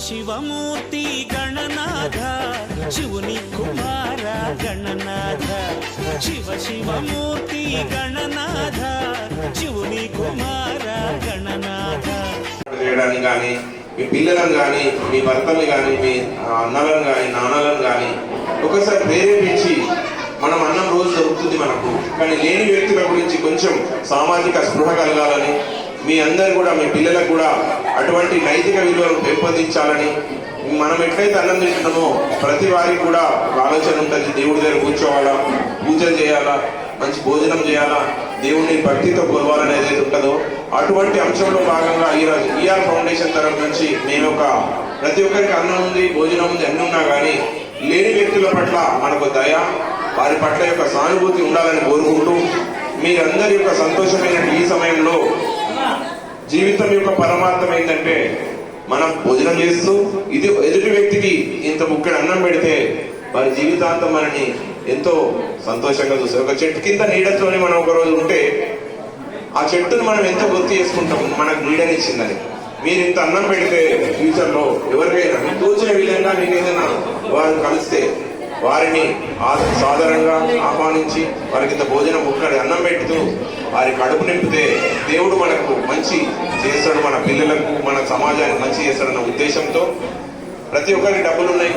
శివమూర్తి గణనాథ శివుని కుమార గణనాథ శివమూర్తి గణనాథ శివుని కుమార గణనాథ చేయడానికి కానీ మీ పిల్లలను కానీ మీ భర్తలు కానీ మీ అన్నలను కానీ నాన్నలను కానీ ఒకసారి ప్రేరేపించి మనం అన్నం రోజు దొరుకుతుంది మనకు, కానీ లేని వ్యక్తుల గురించి కొంచెం సామాజిక స్పృహ కలగాలని, మీ అందరు కూడా మీ పిల్లలకు కూడా అటువంటి నైతిక విలువలు పెంపొందించాలని, మనం ఎట్లయితే అన్నం తింటున్నామో ప్రతి వారికి కూడా ఆలోచన ఉంటుంది, దేవుడి దగ్గర కూర్చోవాలా, పూజలు చేయాలా, మంచి భోజనం చేయాలా, దేవుడిని భక్తితో కొలవాలని ఏదైతే ఉంటుందో అటువంటి అంశంలో భాగంగా ఈరోజు ఈఆర్ ఫౌండేషన్ తరఫు నుంచి మేము ప్రతి ఒక్కరికి అన్నం ఉంది, భోజనం ఉంది, అన్ని ఉన్నా కానీ లేని వ్యక్తుల పట్ల మనకు దయ, వారి పట్ల యొక్క సానుభూతి ఉండాలని కోరుకుంటూ, మీరందరి యొక్క సంతోషమైన ఈ సమయంలో జీవితం యొక్క పరమార్థం ఏంటంటే మనం భోజనం చేస్తూ ఇది ఎదుటి వ్యక్తికి ఇంత ముక్కడి అన్నం పెడితే వారి జీవితాంతం మనని ఎంతో సంతోషంగా చూస్తారు. ఒక చెట్టు కింద నీడతోనే మనం ఒక రోజు ఉంటే ఆ చెట్టును మనం ఎంతో గుర్తు చేసుకుంటాం, మనకు నీడనిచ్చిందని. మీరు ఇంత అన్నం పెడితే ఫ్యూచర్ లో ఎవరికైనా మీకు తోచిన విధంగా మీకు ఏదైనా వారు కలిస్తే వారిని సాధారణంగా ఆహ్వానించి వారికి ఇంత భోజనం ముక్కడి అన్నం పెడుతూ వారి కడుపు నింపితే దేవుడు మనకు మంచి చేస్తాడు, మన పిల్లలకు మన సమాజానికి మంచి చేస్తాడన్న ఉద్దేశంతో ప్రతి ఒక్కరికి డబ్బులు ఉన్నాయి,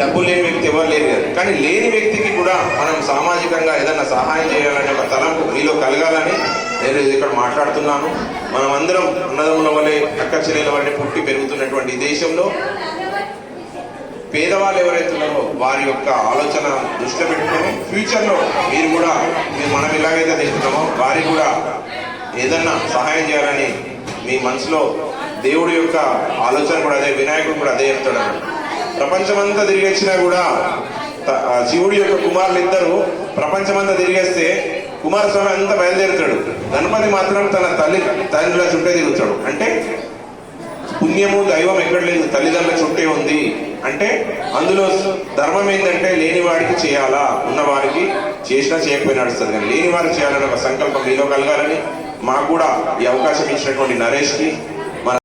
డబ్బులు లేని వ్యక్తి ఎవరు లేరు కదా, కానీ లేని వ్యక్తికి కూడా మనం సామాజికంగా ఏదైనా సహాయం చేయాలనే ఒక తలంపు మీలో కలగాలని నేను ఇక్కడ మాట్లాడుతున్నాను. మనం అందరం అన్నదమ్ముల వల్లే అక్క చెల్లెల వల్లే పుట్టి పెరుగుతున్నటువంటి ఈ దేశంలో పేదవాళ్ళు ఎవరైతే ఉన్నారో వారి యొక్క ఆలోచన దృష్టిలో పెట్టుకొని ఫ్యూచర్ లో మీరు కూడా మనం ఎలాగైతే చేస్తున్నామో వారికి కూడా ఏదన్నా సహాయం చేయాలని మీ మనసులో దేవుడి యొక్క ఆలోచన కూడా అదే, వినాయకుడు కూడా అదే చెప్తాడు. ప్రపంచమంతా తిరిగేచ్చినా కూడా శివుడి యొక్క కుమారులు ఇద్దరు ప్రపంచమంతా తిరిగేస్తే కుమారస్వామి అంతా బయలుదేరుతాడు, గణపతి మాత్రం తన తండ్రుల చుట్టే తిరుగుతాడు. అంటే పుణ్యము దైవం ఎక్కడ లేదు, తల్లిదండ్రుల చుట్టే ఉంది. అంటే అందులో ధర్మం ఏంటంటే లేని వాడికి చేయాలా, ఉన్నవారికి చేసినా చేయకపోయినా నడుస్తుంది, కానీ లేని వారికి చేయాలని ఒక సంకల్పం మీలో కలగాలని మాకు కూడా ఈ అవకాశం ఇచ్చినటువంటి నరేష్కి